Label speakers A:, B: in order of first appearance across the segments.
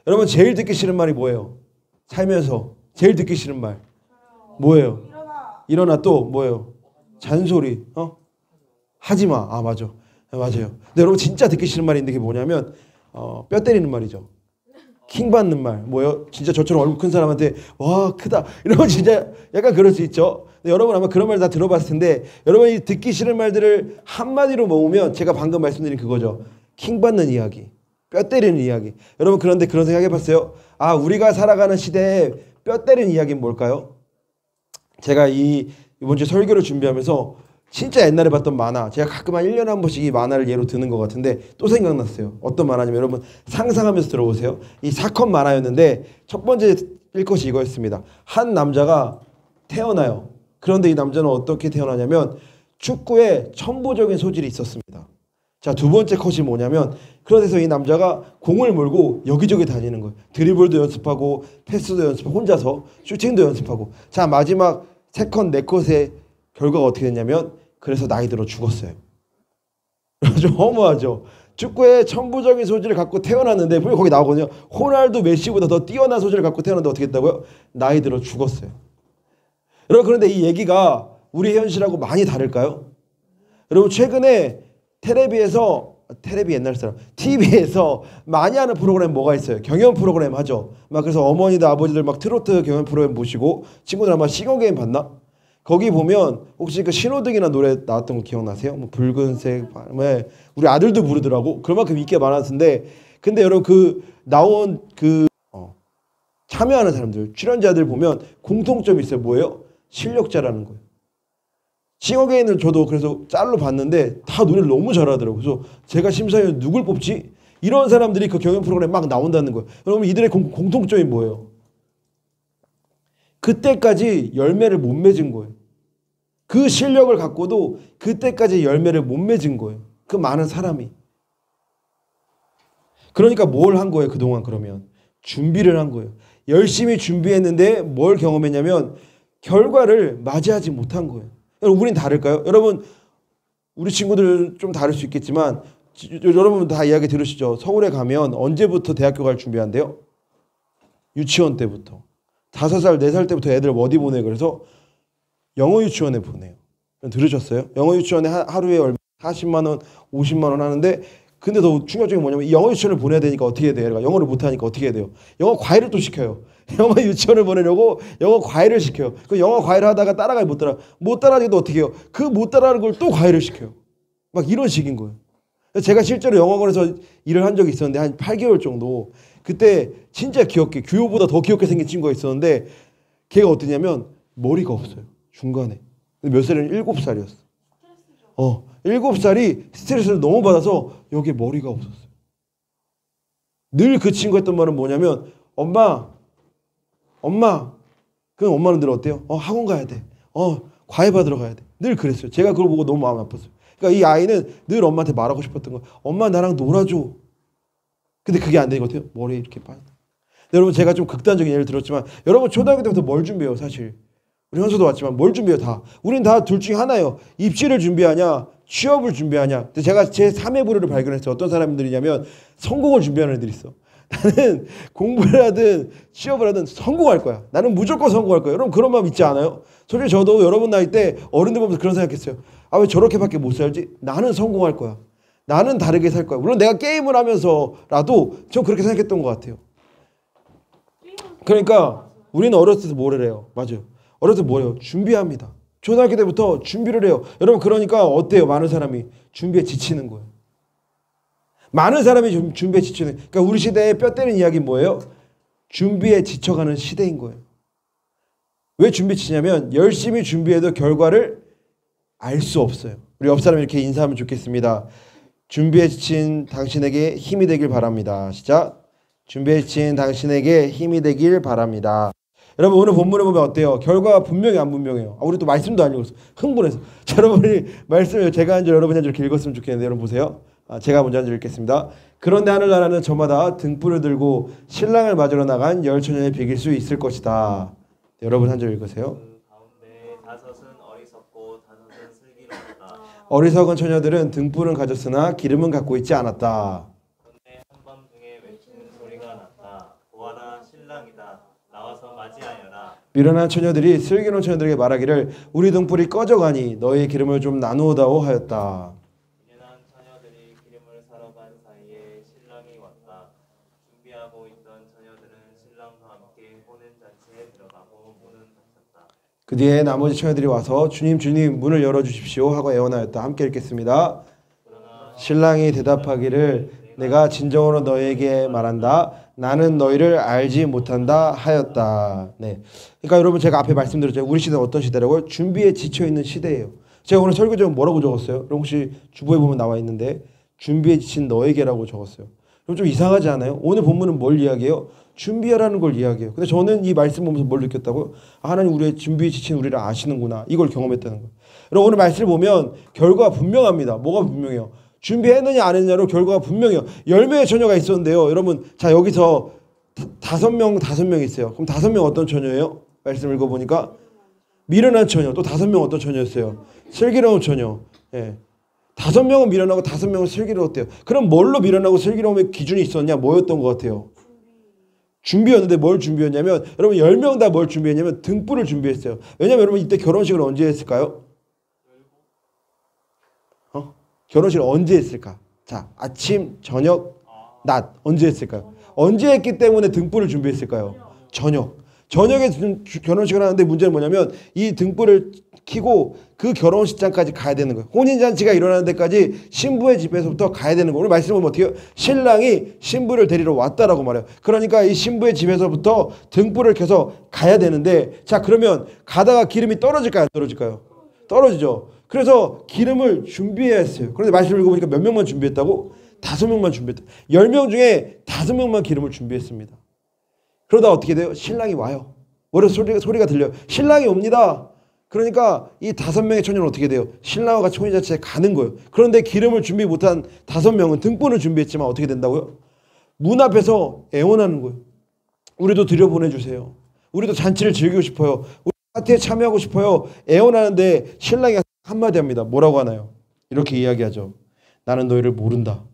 A: 여러분 제일 듣기 싫은 말이 뭐예요? 살면서 제일 듣기 싫은 말 뭐예요? 일어나. 또 뭐예요? 잔소리. 하지마. 아 맞아. 맞아요. 근데 여러분 진짜 듣기 싫은 말이 있는 게 뭐냐면 뼈 때리는 말이죠. 킹 받는 말. 뭐예요? 진짜 저처럼 얼굴 큰 사람한테 와 크다 이러면 진짜 약간 그럴 수 있죠. 근데 여러분 아마 그런 말 다 들어봤을 텐데 여러분이 듣기 싫은 말들을 한마디로 모으면 제가 방금 말씀드린 그거죠. 킹 받는 이야기, 뼈 때리는 이야기. 여러분 그런데 그런 생각 해봤어요? 아 우리가 살아가는 시대에 뼈 때리는 이야기는 뭘까요? 제가 이번 주 설교를 준비하면서 진짜 옛날에 봤던 만화, 제가 가끔 한 1년에 한 번씩 이 만화를 예로 드는 것 같은데 또 생각났어요. 어떤 만화냐면 여러분 상상하면서 들어보세요. 이 사건 만화였는데 첫 번째 일 것이 이거였습니다. 한 남자가 태어나요. 그런데 이 남자는 어떻게 태어나냐면 축구에 천부적인 소질이 있었습니다. 자, 두 번째 컷이 뭐냐면 그래서 이 남자가 공을 몰고 여기저기 다니는 거예요. 드리블도 연습하고 패스도 연습하고 혼자서 슈팅도 연습하고. 자, 마지막 세 컷, 네 컷의 결과가 어떻게 됐냐면 그래서 나이 들어 죽었어요. 좀 허무하죠. 축구에 천부적인 소질을 갖고 태어났는데 분명히 거기 나오거든요. 호날두 메시보다 더 뛰어난 소질을 갖고 태어났는데 어떻게 했다고요? 나이 들어 죽었어요. 여러분 그런데 이 얘기가 우리 현실하고 많이 다를까요? 여러분 최근에 텔레비 옛날 사람 TV에서 많이 하는 프로그램 뭐가 있어요? 경연 프로그램 하죠. 막 그래서 어머니들 아버지들 막 트로트 경연 프로그램 모시고 친구들 아마 싱어게임 봤나? 거기 보면 혹시 그 신호등이나 노래 나왔던 거 기억나세요? 뭐 붉은색 밤에 우리 아들도 부르더라고. 그만큼 인기가 많았는데 근데 여러분 그 나온 그 참여하는 사람들 출연자들 보면 공통점이 있어요. 뭐예요? 실력자라는 거예요. 싱어게인을 저도 그래서 짤로 봤는데 다 노래를 너무 잘하더라고요. 그래서 제가 심사위원 누굴 뽑지? 이런 사람들이 그 경연 프로그램에 막 나온다는 거예요. 여러분 이들의 공통점이 뭐예요? 그때까지 열매를 못 맺은 거예요. 그 실력을 갖고도 그때까지 열매를 못 맺은 거예요. 그 많은 사람이. 그러니까 뭘 한 거예요? 그동안 그러면 준비를 한 거예요. 열심히 준비했는데 뭘 경험했냐면 결과를 맞이하지 못한 거예요. 여러분 우린 다를까요? 여러분 우리 친구들 좀 다를 수 있겠지만 여러분 다 이야기 들으시죠? 서울에 가면 언제부터 대학교 갈 준비한대요? 유치원 때부터. 5살, 4살 때부터 애들 어디 보내요? 그래서 영어 유치원에 보내요. 들으셨어요? 영어 유치원에 하루에 얼마 40만 원, 50만 원 하는데 근데 더 충격적인 게 뭐냐면 영어 유치원을 보내야 되니까 어떻게 해야 돼요? 그러니까 영어를 못하니까 어떻게 해야 돼요? 영어 과외를 또 시켜요. 영어 유치원을 보내려고 영어 과외를 시켜요. 그 영어 과외를 하다가 따라가기 못 따라하기도 어떻게 해요? 그 못 따라하는 걸 또 과외를 시켜요. 막 이런 식인 거예요. 제가 실제로 영어관에서 일을 한 적이 있었는데 한 8개월 정도 그때 진짜 귀엽게 규호보다 더 귀엽게 생긴 친구가 있었는데 걔가 어떠냐면 머리가 없어요. 중간에. 몇 살이냐면 7살이었어. 7살이 스트레스를 너무 받아서 여기에 머리가 없었어요. 늘 그 친구가 했던 말은 뭐냐면 엄마 그럼 엄마는 늘 어때요? 학원 가야 돼. 과외 받으러 가야 돼. 늘 그랬어요. 제가 그걸 보고 너무 마음이 아팠어요. 그러니까 이 아이는 늘 엄마한테 말하고 싶었던 거예요. 엄마 나랑 놀아줘. 근데 그게 안 되는 것 같아요. 머리에 이렇게 빠져. 여러분 제가 좀 극단적인 예를 들었지만 여러분 초등학교 때부터 뭘 준비해요 사실. 우리 현수도 왔지만 뭘 준비해요 다. 우린 다 둘 중에 하나예요. 입시를 준비하냐 취업을 준비하냐. 근데 제가 제 3의 부류를 발견했어요. 어떤 사람들이냐면 성공을 준비하는 애들이 있어. 나는 공부를 하든 취업을 하든 성공할 거야. 나는 무조건 성공할 거야. 여러분 그런 마음 있지 않아요? 솔직히 저도 여러분 나이 때 어른들 보면서 그런 생각했어요. 아 왜 저렇게밖에 못 살지? 나는 성공할 거야. 나는 다르게 살 거야. 물론 내가 게임을 하면서라도 전 그렇게 생각했던 것 같아요. 그러니까 우리는 어렸을 때 뭐를 해요? 맞아요. 어렸을 때 뭐예요? 준비합니다. 초등학교 때부터 준비를 해요. 여러분 그러니까 어때요? 많은 사람이 준비에 지치는 거예요. 많은 사람이 준비에 지치는. 그러니까 우리 시대의 뼈 때리는 이야기는 뭐예요? 준비에 지쳐가는 시대인 거예요. 왜 준비에 지치냐면 열심히 준비해도 결과를 알 수 없어요. 우리 옆 사람 이렇게 인사하면 좋겠습니다. 준비에 지친 당신에게 힘이 되길 바랍니다. 시작. 준비에 지친 당신에게 힘이 되길 바랍니다. 여러분 오늘 본문을 보면 어때요? 결과가 분명히 안 분명해요. 우리 또 말씀도 안 읽었어. 흥분해서. 자, 여러분이 말씀을 제가 한 줄 여러분이 한 줄 이렇게 읽었으면 좋겠는데 여러분 보세요. 제가 먼저 한 줄 읽겠습니다. 그런데 하늘나라는 저마다 등불을 들고 신랑을 맞으러 나간 열처녀에 비길 수 있을 것이다. 여러분 한 줄 읽으세요.
B: 그 가운데 다섯은 어리석고 다섯은 슬기로웠다.
A: 어리석은 처녀들은 등불은 가졌으나 기름은 갖고 있지 않았다.
B: 그런데 한밤중에 외치는 소리가 났다. 신랑이다. 나와서 맞이하여라.
A: 미련한 처녀들이 슬기로운 처녀들에게 말하기를 우리 등불이 꺼져가니 너희의 기름을 좀 나누어다오 하였다.
B: 미련한 처녀들이 기름을 사러 간 사이에 신랑이 왔다. 준비하고 있던 처녀들은 신랑과 함께 혼인 잔치에 들어가고 문은 닫혔다.
A: 그 뒤에 나머지 처녀들이 와서 주님 주님 문을 열어주십시오 하고 애원하였다. 함께 읽겠습니다. 신랑이 대답하기를 내가 진정으로 너희에게 말한다. 나는 너희를 알지 못한다 하였다. 네. 그러니까 여러분 제가 앞에 말씀드렸죠. 우리 시대는 어떤 시대라고요? 준비에 지쳐 있는 시대예요. 제가 오늘 설교 제목 뭐라고 적었어요? 여러분 혹시 주보에 보면 나와 있는데 준비에 지친 너에게라고 적었어요. 그럼 좀 이상하지 않아요? 오늘 본문은 뭘 이야기해요? 준비하라는 걸 이야기해요. 근데 저는 이 말씀 보면서 뭘 느꼈다고요? 아, 하나님 우리의 준비에 지친 우리를 아시는구나. 이걸 경험했다는 거예요. 여러분 오늘 말씀을 보면 결과가 분명합니다. 뭐가 분명해요? 준비했느냐 안 했느냐로 결과가 분명해요. 10명의 처녀가 있었는데요. 여러분 자 여기서 5명 있어요. 그럼 5명 어떤 처녀예요? 말씀 읽어보니까 미련한 처녀. 또 5명 어떤 처녀였어요? 슬기로운 처녀. 예. 5명은 미련하고 5명은 슬기로웠대요. 그럼 뭘로 미련하고 슬기로움의 기준이 있었냐? 뭐였던 것 같아요? 준비였는데 뭘 준비했냐면 여러분 10명 다 뭘 준비했냐면 등불을 준비했어요. 왜냐면 여러분 이때 결혼식을 언제 했을까요? 결혼식을 언제 했을까? 자, 아침, 저녁, 낮 언제 했을까요? 언제 했기 때문에 등불을 준비했을까요? 저녁에 결혼식을 하는데 문제는 뭐냐면 이 등불을 켜고 그 결혼식장까지 가야 되는 거예요. 혼인잔치가 일어나는 데까지 신부의 집에서부터 가야 되는 거예요. 오늘 말씀 보면 어떻게 해요? 신랑이 신부를 데리러 왔다라고 말해요. 그러니까 이 신부의 집에서부터 등불을 켜서 가야 되는데 자 그러면 가다가 기름이 떨어질까요? 안 떨어질까요? 떨어지죠. 그래서 기름을 준비해야 했어요. 그런데 말씀을 읽어보니까 몇 명만 준비했다고? 5명만 준비했다. 10명 중에 5명만 기름을 준비했습니다. 그러다 어떻게 돼요? 신랑이 와요. 머리에서 소리가 들려요. 신랑이 옵니다. 그러니까 이 5명의 처녀는 어떻게 돼요? 신랑과 같이 혼인잔치에 가는 거예요. 그런데 기름을 준비 못한 5명은 등불을 준비했지만 어떻게 된다고요? 문 앞에서 애원하는 거예요. 우리도 들여보내주세요. 우리도 잔치를 즐기고 싶어요. 우리 파티에 참여하고 싶어요. 애원하는데 신랑이 한마디 합니다. 뭐라고 하나요? 이렇게 이야기하죠. 나는 너희를 모른다.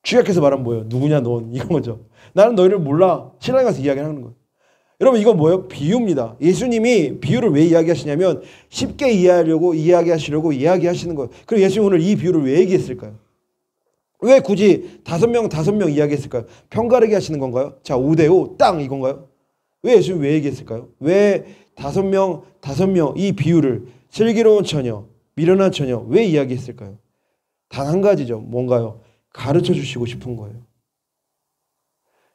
A: 취약해서 말하면 뭐예요? 누구냐 넌 이건 거죠. 나는 너희를 몰라. 신랑이 가서 이야기를 하는 거예요. 여러분 이건 뭐예요? 비유입니다. 예수님이 비유를 왜 이야기하시냐면 쉽게 이야기하시려고 이야기하시는 거예요. 그럼 예수님 오늘 이 비유를 왜 얘기했을까요? 왜 굳이 5명 이야기했을까요? 편가르기 하시는 건가요? 자 5대5 땅 이건가요? 왜 예수님 왜 얘기했을까요? 왜 5명 이 비유를 슬기로운 처녀, 미련한 처녀 왜 이야기했을까요? 단 한 가지죠. 뭔가요? 가르쳐 주시고 싶은 거예요.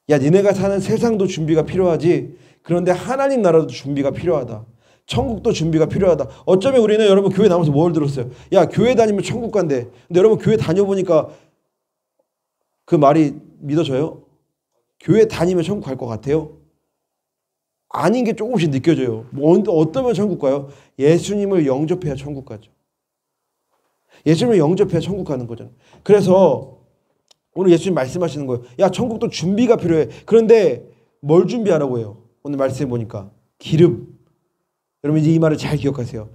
A: 야 니네가 사는 세상도 준비가 필요하지. 그런데 하나님 나라도 준비가 필요하다. 천국도 준비가 필요하다. 어쩌면 우리는 여러분 교회 나오면서 뭘 들었어요? 야 교회 다니면 천국 간대. 근데 여러분 교회 다녀보니까 그 말이 믿어져요? 교회 다니면 천국 갈 것 같아요? 아닌 게 조금씩 느껴져요. 어떠면 천국 가요? 예수님을 영접해야 천국 가죠. 예수님을 영접해야 천국 가는 거잖아요. 그래서 오늘 예수님 말씀하시는 거예요. 야 천국도 준비가 필요해. 그런데 뭘 준비하라고 해요? 오늘 말씀해 보니까 기름. 여러분 이제 이 말을 잘 기억하세요.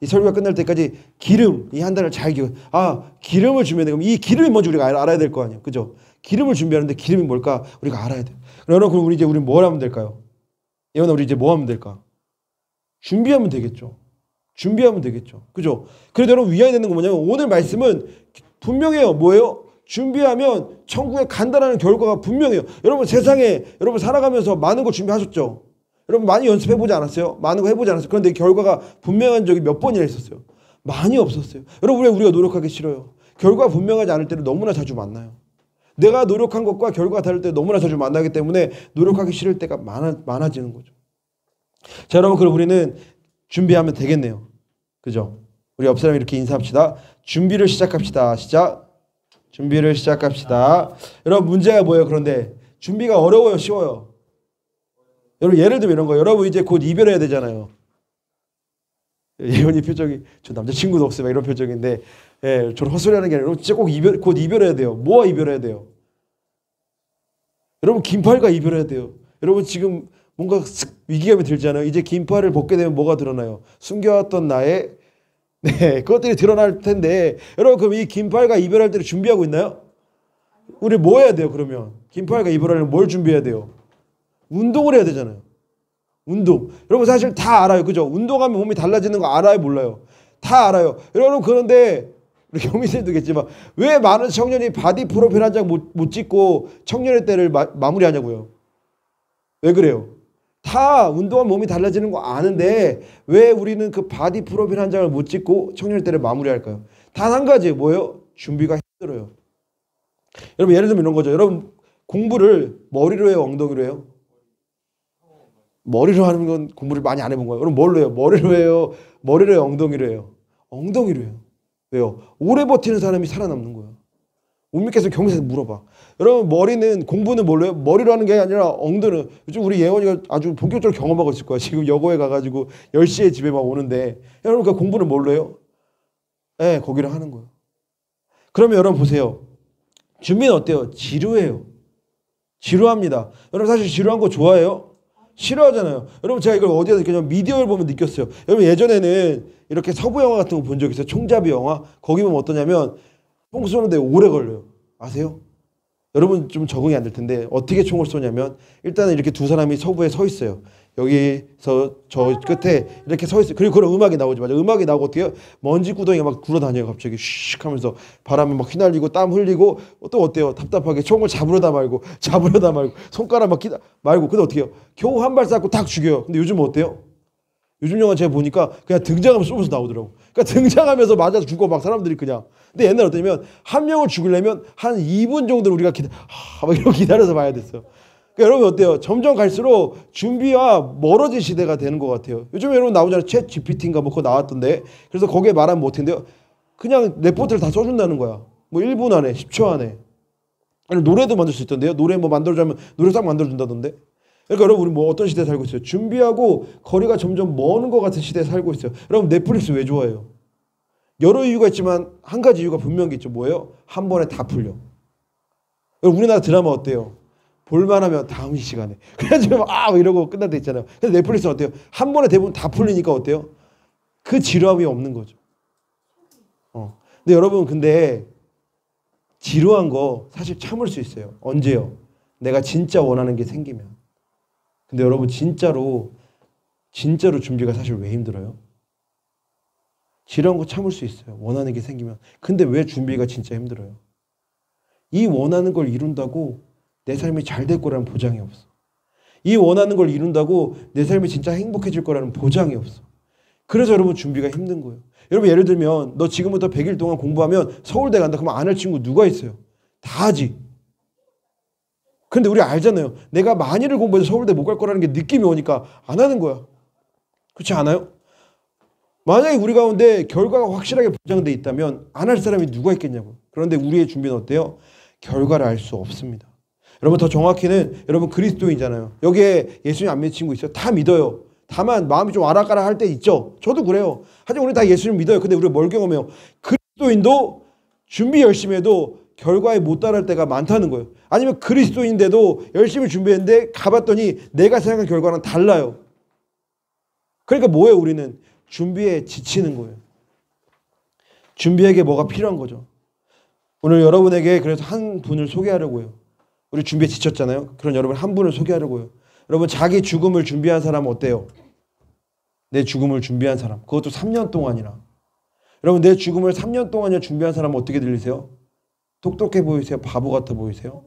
A: 이 설교가 끝날 때까지 기름 이 한 단어를 잘 기억. 아 기름을 준비해야 돼. 그럼 이 기름이 뭔지 우리가 알아야 될 거 아니에요. 그죠? 기름을 준비하는데 기름이 뭘까? 우리가 알아야 돼요. 그럼 우리 뭘 하면 될까요? 예원아 우리 이제 뭐 하면 될까? 준비하면 되겠죠. 그죠? 그래도 여러분 위안이 되는 건 뭐냐면 오늘 말씀은 분명해요. 뭐예요? 준비하면 천국에 간다라는 결과가 분명해요. 여러분 세상에 여러분 살아가면서 많은 거 준비하셨죠? 여러분 많이 연습해보지 않았어요? 많은 거 해보지 않았어요? 그런데 결과가 분명한 적이 몇 번이나 있었어요? 많이 없었어요. 여러분 왜 우리가 노력하기 싫어요? 결과가 분명하지 않을 때를 너무나 자주 만나요. 내가 노력한 것과 결과가 다를 때 너무나 자주 만나기 때문에 노력하기 싫을 때가 많아지는 거죠. 자 여러분 그럼 우리는 준비하면 되겠네요. 그죠? 우리 옆 사람 이렇게 인사합시다. 준비를 시작합시다. 준비를 시작합시다. 여러분 문제가 뭐예요? 그런데 준비가 어려워요? 쉬워요? 여러분 예를 들면 이런 거. 여러분 이제 곧 이별해야 되잖아요. 예원이 표정이 저 남자친구도 없어요. 이런 표정인데 예, 저는 헛소리하는 게 아니라 여러분 진짜 곧 이별해야 돼요. 뭐와 이별해야 돼요? 여러분 긴팔과 이별해야 돼요. 여러분 지금 뭔가 위기감이 들잖아요. 이제 긴팔을 벗게 되면 뭐가 드러나요? 숨겨왔던 나의 그것들이 드러날 텐데 여러분 그럼 이 긴팔과 이별할 때를 준비하고 있나요? 우리 뭐 해야 돼요? 그러면 긴팔과 이별하려면 뭘 준비해야 돼요? 운동을 해야 되잖아요. 운동. 여러분 사실 다 알아요. 그죠? 운동하면 몸이 달라지는 거 알아요? 몰라요? 다 알아요. 여러분 그런데 우리 경민쌤도 겠지만 왜 많은 청년이 바디 프로필 한 장 못 찍고 청년의 때를 마무리하냐고요. 왜 그래요? 다 운동하면 몸이 달라지는 거 아는데 왜 우리는 그 바디 프로필 한 장을 못 찍고 청년의 때를 마무리할까요? 단 한 가지예요. 뭐예요? 준비가 힘들어요. 여러분 예를 들면 이런 거죠. 여러분 공부를 머리로 해요? 엉덩이로 해요? 머리로 하는 건 공부를 많이 안 해본 거예요. 그럼 뭘로 해요? 머리로 해요? 머리로 해요? 엉덩이로 해요? 엉덩이로 해요. 왜요? 오래 버티는 사람이 살아남는 거예요. 못 믿겠으면 경찰서 물어봐. 여러분 머리는 공부는 뭘로 해요? 머리로 하는 게 아니라 엉덩이로. 요즘 우리 예원이가 아주 본격적으로 경험하고 있을 거야. 지금 여고에 가가지고 10시에 집에 막 오는데 여러분 그 공부는 뭘로 해요? 네, 거기로 하는 거예요. 그러면 여러분 보세요. 준비는 어때요? 지루해요. 지루합니다. 여러분 사실 지루한 거 좋아해요? 싫어하잖아요. 여러분 제가 이걸 어디서 느꼈냐면 미디어를 보면 느꼈어요. 여러분 예전에는 이렇게 서부 영화 같은 거 본 적 있어요. 총잡이 영화. 거기 보면 어떠냐면 총 쏘는데 오래 걸려요. 아세요? 여러분 좀 적응이 안 될 텐데 어떻게 총을 쏘냐면 일단은 이렇게 두 사람이 서부에 서 있어요. 여기서 저 끝에 이렇게 서 있어요. 그리고 그런 음악이 나오지. 맞아. 음악이 나오고 어떻게 해요? 먼지 구덩이가 막 굴러다녀요. 갑자기 슉 하면서 바람에 막 휘날리고 땀 흘리고 또 어때요? 답답하게 총을 잡으려다 말고 손가락 막 끼다 말고 근데 어떻게 해요? 겨우 한 발 쐈고 딱 죽여요. 근데 요즘 어때요? 요즘 영화 제가 보니까 그냥 등장하면서 쏘면서 나오더라고. 그러니까 등장하면서 맞아서 죽고 막 사람들이 그냥. 근데 옛날에 어떠냐면 한 명을 죽이려면 한 2분 정도를 우리가 막 이러고 기다려서 봐야 됐어요. 그러니까 여러분 어때요? 점점 갈수록 준비와 멀어진 시대가 되는 것 같아요. 요즘에 여러분 나오잖아요. 챗 GPT인가 뭐 그거 나왔던데. 그래서 거기에 말하면 못했는데요. 그냥 레포트를 다 써준다는 거야. 뭐 1분 안에, 10초 안에. 아니 노래도 만들 수 있던데요. 노래 뭐 만들어주면 노래 싹 만들어준다던데. 그러니까 여러분 우리 뭐 어떤 시대에 살고 있어요? 준비하고 거리가 점점 먼 것 같은 시대에 살고 있어요. 여러분 넷플릭스 왜 좋아해요? 여러 이유가 있지만 한 가지 이유가 분명히 있죠. 뭐예요? 한 번에 다 풀려. 여러분 우리나라 드라마 어때요? 볼만하면 다음 시간에. 그래가지고 이러고 끝날 때 있잖아요. 근데 넷플릭스는 어때요? 한 번에 대부분 다 풀리니까 어때요? 그 지루함이 없는 거죠. 근데 여러분 근데 지루한 거 사실 참을 수 있어요. 언제요? 내가 진짜 원하는 게 생기면. 근데 여러분 진짜로 준비가 사실 왜 힘들어요? 지루한 거 참을 수 있어요. 원하는 게 생기면. 근데 왜 준비가 진짜 힘들어요? 이 원하는 걸 이룬다고 내 삶이 잘 될 거라는 보장이 없어. 이 원하는 걸 이룬다고 내 삶이 진짜 행복해질 거라는 보장이 없어. 그래서 여러분 준비가 힘든 거예요. 여러분 예를 들면 너 지금부터 100일 동안 공부하면 서울대 간다. 그러면 안 할 친구 누가 있어요? 다 하지. 근데 우리 알잖아요. 내가 만일을 공부해서 서울대 못 갈 거라는 게 느낌이 오니까 안 하는 거야. 그렇지 않아요? 만약에 우리 가운데 결과가 확실하게 보장돼 있다면 안 할 사람이 누가 있겠냐고. 그런데 우리의 준비는 어때요? 결과를 알 수 없습니다. 여러분 더 정확히는 여러분 그리스도인이잖아요. 여기에 예수님 안 믿는 친구 있어요? 다 믿어요. 다만 마음이 좀 아락가락 할 때 있죠. 저도 그래요. 하지만 우리 다 예수님 믿어요. 근데 우리가 뭘 경험해요? 그리스도인도 준비 열심히 해도 결과에 못 따를 때가 많다는 거예요. 아니면 그리스도인데도 열심히 준비했는데 가봤더니 내가 생각한 결과랑 달라요. 그러니까 뭐예요? 우리는 준비에 지치는 거예요. 준비에게 뭐가 필요한 거죠. 오늘 여러분에게 그래서 한 분을 소개하려고 해요. 우리 준비에 지쳤잖아요. 그런 여러분 한 분을 소개하려고 해요. 여러분 자기 죽음을 준비한 사람 어때요? 내 죽음을 준비한 사람. 그것도 3년 동안이나. 여러분 내 죽음을 3년 동안이나 준비한 사람은 어떻게 들리세요? 똑똑해 보이세요? 바보 같아 보이세요?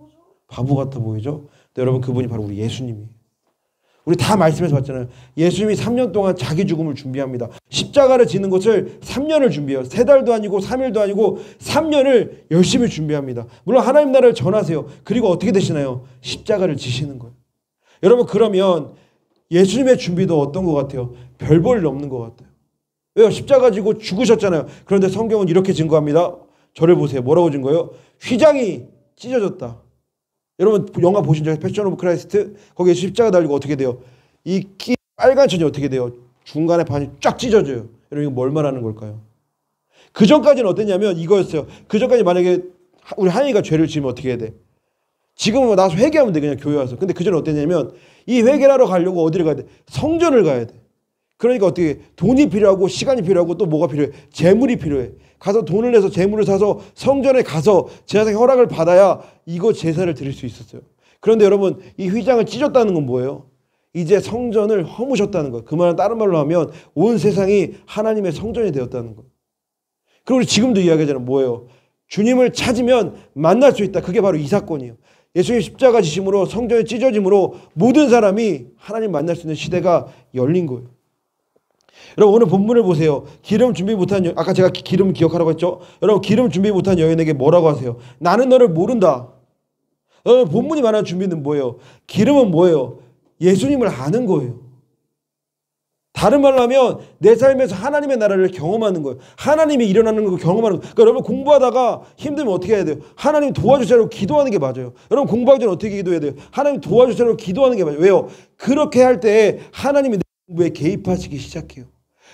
A: 바보 같아 보이죠? 근데 여러분 그분이 바로 우리 예수님이에요. 우리 다 말씀에서 봤잖아요. 예수님이 3년 동안 자기 죽음을 준비합니다. 십자가를 지는 것을 3년을 준비해요. 3달도 아니고 3일도 아니고 3년을 열심히 준비합니다. 물론 하나님 나라를 전하세요. 그리고 어떻게 되시나요? 십자가를 지시는 거예요. 여러분 그러면 예수님의 준비도 어떤 것 같아요? 별 볼 일 없는 것 같아요. 왜요? 십자가 지고 죽으셨잖아요. 그런데 성경은 이렇게 증거합니다. 저를 보세요. 뭐라고 증거해요? 휘장이 찢어졌다. 여러분 영화 보신 적에 패션 오브 크라이스트? 거기에 십자가 달리고 어떻게 돼요? 이 빨간 천이 어떻게 돼요? 중간에 반이 쫙 찢어져요. 여러분 이거 뭘 말하는 걸까요? 그 전까지는 어땠냐면 이거였어요. 그 전까지 만약에 우리 한이가 죄를 지으면 어떻게 해야 돼? 지금은 나와서 회개하면 돼. 그냥 교회 와서. 근데 그 전에 어땠냐면 이 회개를 하러 가려고 어디를 가야 돼? 성전을 가야 돼. 그러니까 어떻게 돈이 필요하고 시간이 필요하고 또 뭐가 필요해? 재물이 필요해. 가서 돈을 내서 재물을 사서 성전에 가서 제사장 허락을 받아야 이거 제사를 드릴 수 있었어요. 그런데 여러분 이 휘장을 찢었다는 건 뭐예요? 이제 성전을 허무셨다는 거예요. 그 말은 다른 말로 하면 온 세상이 하나님의 성전이 되었다는 거예요. 그리고 우리 지금도 이야기하잖아요. 뭐예요? 주님을 찾으면 만날 수 있다. 그게 바로 이 사건이에요. 예수님 십자가 지심으로 성전이 찢어짐으로 모든 사람이 하나님 만날 수 있는 시대가 열린 거예요. 여러분 오늘 본문을 보세요. 기름 준비 못한 아까 제가 기름 기억하라고 했죠. 여러분 기름 준비 못한 여인에게 뭐라고 하세요? 나는 너를 모른다. 본문이 말하는 준비는 뭐예요? 기름은 뭐예요? 예수님을 아는 거예요. 다른 말로 하면 내 삶에서 하나님의 나라를 경험하는 거예요. 하나님이 일어나는 걸 경험하는 거예요. 그러니까 여러분 공부하다가 힘들면 어떻게 해야 돼요? 하나님 도와주세요. 기도하는 게 맞아요. 여러분 공부하기 전에 어떻게 기도해야 돼요? 하나님 도와주세요. 기도하는 게 맞아요. 왜요? 그렇게 할 때 하나님이 내 공부에 개입하시기 시작해요.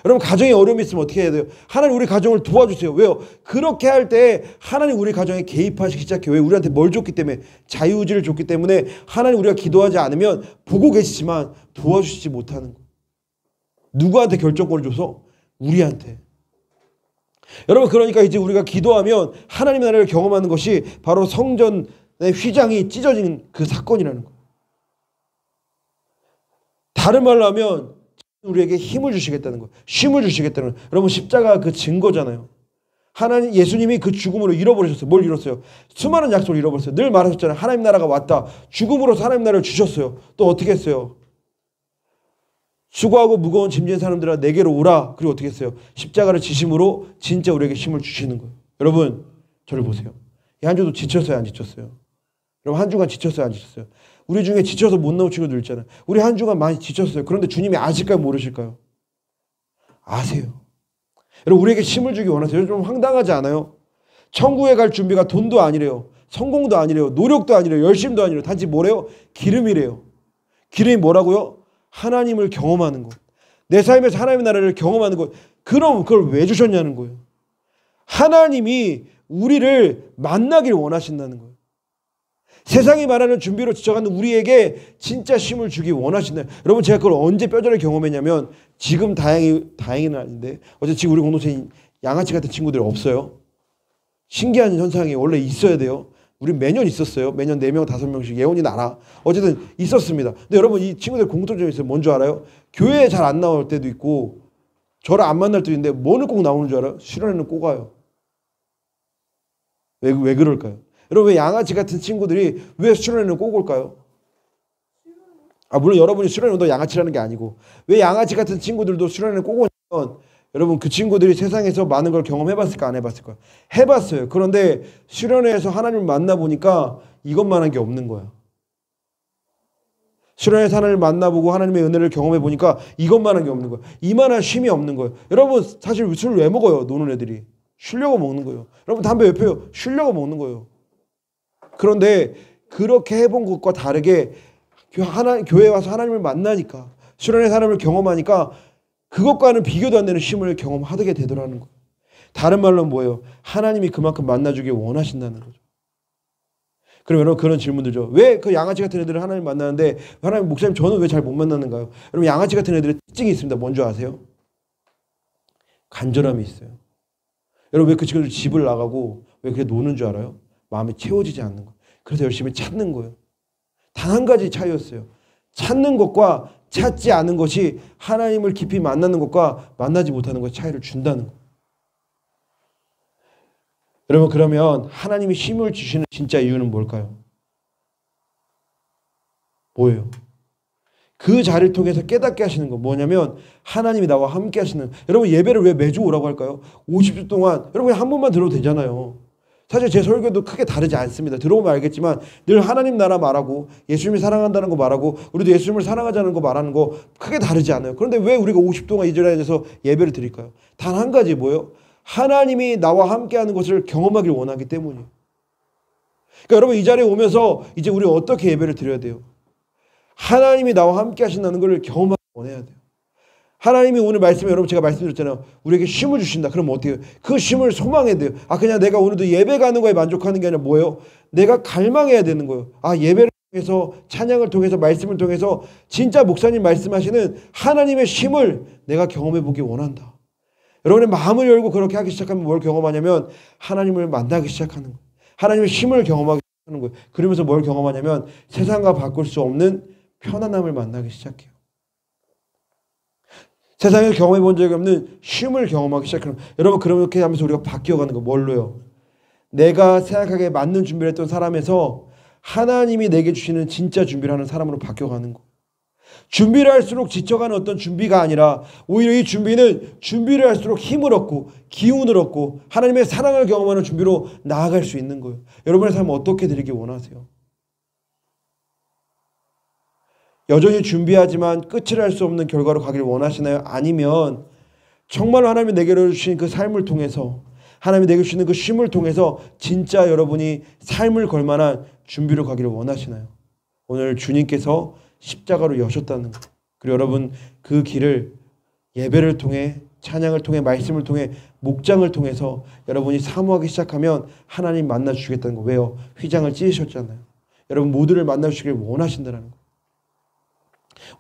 A: 여러분 가정에 어려움이 있으면 어떻게 해야 돼요? 하나님 우리 가정을 도와주세요. 왜요? 그렇게 할 때 하나님 우리 가정에 개입하시기 시작해요. 왜? 우리한테 뭘 줬기 때문에 자유의지를 줬기 때문에 하나님 우리가 기도하지 않으면 보고 계시지만 도와주시지 못하는 거예요. 누구한테 결정권을 줘서? 우리한테. 여러분 그러니까 이제 우리가 기도하면 하나님의 나라를 경험하는 것이 바로 성전의 휘장이 찢어진 그 사건이라는 거예요. 다른 말로 하면 우리에게 힘을 주시겠다는 거예요. 쉼을 주시겠다는 거예요. 여러분 십자가 그 증거잖아요. 하나님 예수님이 그 죽음으로 잃어버리셨어요. 뭘 잃었어요? 수많은 약속을 잃어버렸어요. 늘 말하셨잖아요. 하나님 나라가 왔다. 죽음으로서 하나님 나라를 주셨어요. 또 어떻게 했어요? 수고하고 무거운 짐진 사람들아 내게로 오라. 그리고 어떻게 했어요? 십자가를 지심으로 진짜 우리에게 힘을 주시는 거예요. 여러분 저를 보세요. 이 한 주도 지쳤어요? 안 지쳤어요? 여러분 한 주간 지쳤어요? 안 지쳤어요? 우리 중에 지쳐서 못 나온 친구들 있잖아요. 우리 한 주간 많이 지쳤어요. 그런데 주님이 아실까요? 모르실까요? 아세요. 여러분 우리에게 힘을 주기 원하세요. 좀 황당하지 않아요? 천국에 갈 준비가 돈도 아니래요. 성공도 아니래요. 노력도 아니래요. 열심도 아니래요. 단지 뭐래요? 기름이래요. 기름이 뭐라고요? 하나님을 경험하는 것. 내 삶에서 하나님의 나라를 경험하는 것. 그럼 그걸 왜 주셨냐는 거예요. 하나님이 우리를 만나길 원하신다는 거예요. 세상이 말하는 준비로 지쳐가는 우리에게 진짜 힘을 주기 원하신다. 여러분 제가 그걸 언제 뼈저리 경험했냐면 지금 다행히는 아닌데 어제 지금 우리 공동체에 양아치 같은 친구들이 없어요. 신기한 현상이 원래 있어야 돼요. 우리 매년 있었어요. 매년 4명, 5명씩 예원이는 알아. 어쨌든 있었습니다. 근데 여러분 이 친구들 공통점이 있어요. 뭔 줄 알아요? 교회에 잘 안 나올 때도 있고 저를 안 만날 때도 있는데 뭐는 꼭 나오는 줄 알아요? 수련회는 꼭 와요. 왜 그럴까요? 여러분 왜 양아치 같은 친구들이 왜 수련회는 꼭 올까요? 물론 여러분이 수련회 온다고 양아치라는 게 아니고 왜 양아치 같은 친구들도 수련회는 꼭 오냐면 여러분 그 친구들이 세상에서 많은 걸 경험해봤을까 안 해봤을까요? 해봤어요. 그런데 수련회에서 하나님을 만나보니까 이것만한 게 없는 거야. 수련회에서 하나님을 만나보고 하나님의 은혜를 경험해보니까 이것만한 게 없는 거야. 이만한 쉼이 없는 거예요. 여러분 사실 술을 왜 먹어요? 노는 애들이. 쉬려고 먹는 거예요. 여러분 담배 왜 펴요? 쉬려고 먹는 거예요. 그런데 그렇게 해본 것과 다르게 교회에 와서 하나님을 만나니까 수련회에서 하나님을 경험하니까 그것과는 비교도 안 되는 쉼을 경험하게 되더라는 거예요. 다른 말로 뭐예요? 하나님이 그만큼 만나주길 원하신다는 거죠. 그럼 여러분 그런 질문 들죠. 왜 그 양아치 같은 애들은 하나님 만나는데 하나님 목사님 저는 왜 잘 못 만나는가요? 여러분 양아치 같은 애들의 특징이 있습니다. 뭔지 아세요? 간절함이 있어요. 여러분 왜 그 친구들 집을 나가고 왜 그렇게 노는 줄 알아요? 마음이 채워지지 않는 거예요. 그래서 열심히 찾는 거예요. 단 한 가지 차이였어요. 찾는 것과 찾지 않은 것이 하나님을 깊이 만나는 것과 만나지 못하는 것의 차이를 준다는 거예요. 여러분 그러면 하나님이 힘을 주시는 진짜 이유는 뭘까요? 뭐예요? 그 자리를 통해서 깨닫게 하시는 거 뭐냐면 하나님이 나와 함께 하시는. 여러분 예배를 왜 매주 오라고 할까요? 50주 동안 여러분 한 번만 들어도 되잖아요. 사실 제 설교도 크게 다르지 않습니다. 들어보면 알겠지만 늘 하나님 나라 말하고 예수님이 사랑한다는 거 말하고 우리도 예수님을 사랑하자는 거 말하는 거 크게 다르지 않아요. 그런데 왜 우리가 50 동안 이 자리에 대해서 예배를 드릴까요? 단 한 가지 뭐예요? 하나님이 나와 함께하는 것을 경험하길 원하기 때문이에요. 그러니까 여러분 이 자리에 오면서 이제 우리 어떻게 예배를 드려야 돼요? 하나님이 나와 함께 하신다는 걸 경험하기 원해야 돼요. 하나님이 오늘 말씀에 여러분 제가 말씀드렸잖아요. 우리에게 쉼을 주신다. 그럼 어떻게 해요? 그 쉼을 소망해야 돼요. 그냥 내가 오늘도 예배 가는 거에 만족하는 게 아니라 뭐예요? 내가 갈망해야 되는 거예요. 예배를 통해서 찬양을 통해서 말씀을 통해서 진짜 목사님 말씀하시는 하나님의 쉼을 내가 경험해 보기 원한다. 여러분의 마음을 열고 그렇게 하기 시작하면 뭘 경험하냐면 하나님을 만나기 시작하는 거예요. 하나님의 쉼을 경험하기 하는 거예요. 그러면서 뭘 경험하냐면 세상과 바꿀 수 없는 편안함을 만나기 시작해요. 세상에서 경험해 본 적이 없는 쉼을 경험하기 시작해요. 여러분 그렇게 하면서 우리가 바뀌어가는 거 뭘로요? 내가 생각하기에 맞는 준비를 했던 사람에서 하나님이 내게 주시는 진짜 준비를 하는 사람으로 바뀌어가는 거. 준비를 할수록 지쳐가는 어떤 준비가 아니라 오히려 이 준비는 준비를 할수록 힘을 얻고 기운을 얻고 하나님의 사랑을 경험하는 준비로 나아갈 수 있는 거예요. 여러분의 삶은 어떻게 되길 원하세요? 여전히 준비하지만 끝을 알 수 없는 결과로 가기를 원하시나요? 아니면 정말 하나님이 내게 주신 그 삶을 통해서 하나님이 내게 주시는 그 쉼을 통해서 진짜 여러분이 삶을 걸 만한 준비로 가기를 원하시나요? 오늘 주님께서 십자가로 여셨다는 것. 그리고 여러분 그 길을 예배를 통해 찬양을 통해 말씀을 통해 목장을 통해서 여러분이 사모하기 시작하면 하나님 만나 주시겠다는 거. 왜요? 휘장을 찢으셨잖아요. 여러분 모두를 만나 주시길 원하신다는 거.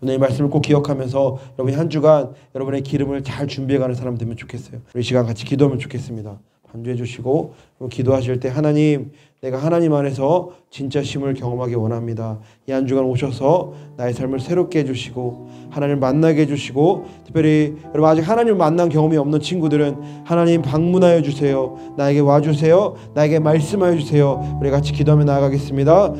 A: 오늘 이 말씀을 꼭 기억하면서 여러분이 한 주간 여러분의 기름을 잘 준비해가는 사람 되면 좋겠어요. 우리 시간 같이 기도하면 좋겠습니다. 반주해 주시고 기도하실 때 하나님 내가 하나님 안에서 진짜 쉼을 경험하기 원합니다. 이 한 주간 오셔서 나의 삶을 새롭게 해주시고 하나님을 만나게 해주시고 특별히 여러분 아직 하나님을 만난 경험이 없는 친구들은 하나님 방문하여 주세요. 나에게 와주세요. 나에게 말씀하여 주세요. 우리 같이 기도하며 나아가겠습니다.